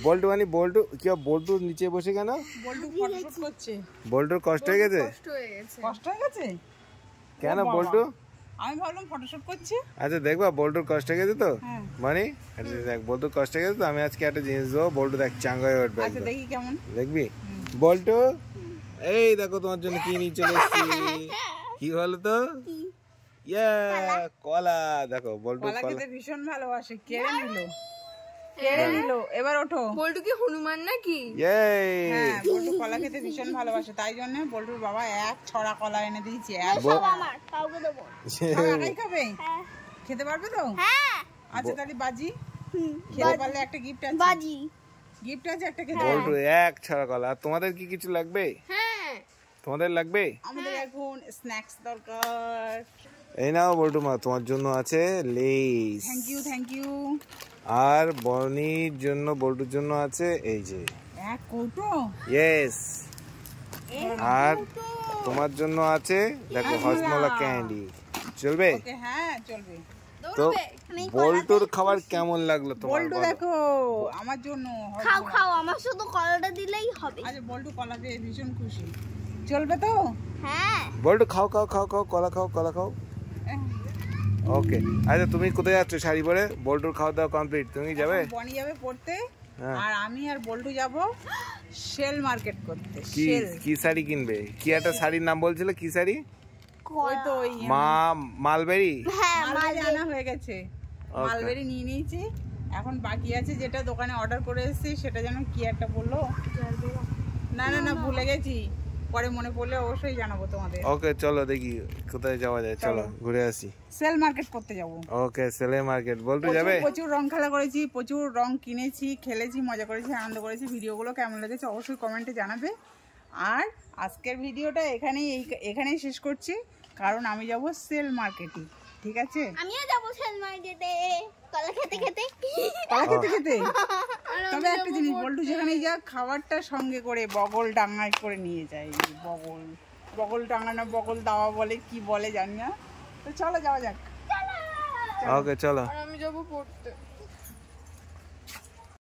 বল্টু মানে বল্টু কি বল্টু নিচে বসে কেন? বল্টু ফটোশুট করছে। বল্টুর কষ্ট হয়ে গেছে? কষ্ট হয়ে গেছে কেন বল্টু? আমি ভাবলাম ফটোশুট করছে। আচ্ছা দেখবা বল্টুর কষ্ট হয়ে গেছে তো মানে আচ্ছা দেখ বল্টুর কষ্ট হয়ে গেছে তো আমি আজকে একটা জিনিস দেবো বল্টু দেখ চাঙ্গা হয়ে উঠবে। আচ্ছা দেখি কেমন দেখবি বল্টু এই দেখো তোমার জন্য কি নিয়ে চলে এসেছি। কি বলো তো? ইয়া কলা। দেখো বল্টু কলা খেতে ভীষণ ভালোবাসে। কেড়ে নিল এবার ওঠো। বল্টু কি হনুমান নাকি? হ্যাঁ বল্টু কলা খেতে ভীষণ ভালোবাসে তাই জন্য বল্টুর বাবা এক ছড়া কলা এনে দিয়েছে। একাই খাবে? খেতে পারবে তো? আচ্ছা তাহলে বাজি খেতে পারলে একটা গিফট আছে। গিফট আছে একটা খেতে। বল্টু এক ছড়া কলা। আর তোমাদের কি কিছু লাগবে? হ্যাঁ তোমাদের লাগবে? আমাদের এখন স্ন্যাক্স দরকার। এই নাও বল্টু মা তোমার জন্য আছে লেস। থ্যাংক ইউ আর বনির জন্য বল্টুর জন্য আছে এই যে এক কৌটো। ইয়েস। আর তোমার জন্য আছে দেখো হজমলা ক্যান্ডি। চলবে? ওকে হ্যাঁ চলবে। তো বল্টুর খাবার কেমন লাগলো তোমার? বল্টু দেখো আমার জন্য খাও আমার শুধু কলাটা দিলেই হবে। আচ্ছা বল্টু কলা পেয়ে ভীষণ খুশি। চলবে তো? হ্যাঁ বল্টু খাও কলা খাও। ওকে আচ্ছা তুমি কোথায় যাচ্ছ শাড়ি পরে? বল্টুর খাওয়া দাওয়া কমপ্লিট, তুমি যাবে? বনি যাবে পড়তে আর আমি আর বল্টু যাব সেল মার্কেট করতে। কি শাড়ি কিনবে? কি একটা শাড়ির নাম বলছিল, কি শাড়ি? ওই তো ওই মালবেরি। হ্যাঁ মালবেরি আনা হয়ে গেছে। মালবেরি নিয়ে নিয়েছি। এখন বাকি আছে যেটা দোকানে অর্ডার করে এসেছি সেটা যেন কি একটা বললো। না ভুলে গেছি, পরে মনে পড়লে অবশ্যই জানাবো তোমাদের। ওকে চলো দেখি কোথায় যাওয়া যায়, চলো ঘুরে আসি। সেল মার্কেট করতে যাবো। ওকে সেলে মার্কেট। বল্টু যাবে? প্রচুর রং খেলা করেছি, প্রচুর রং কিনেছি, খেলেছি, মজা করেছি, আনন্দ করেছি। ভিডিওগুলো কেমন লেগেছে অবশ্যই কমেন্টে জানাবে। আর আজকের ভিডিওটা এখানেই শেষ করছি, কারণ আমি যাব সেল মার্কেটে। ঠিক আছে? আমিও যাব সেল মার্কেটে কলা খেতে। তবে একটা জিনিস, বল্টু যেখানেই যাক খাবারটা সঙ্গে করে বগল ডাঙায় করে নিয়ে যায়। বগল ডাঙা না বগল দাওয়া বলে কি বলে জানি না। তো চলো যাওয়া যাক। ওকে চলো। আর আমি যাব পড়তে।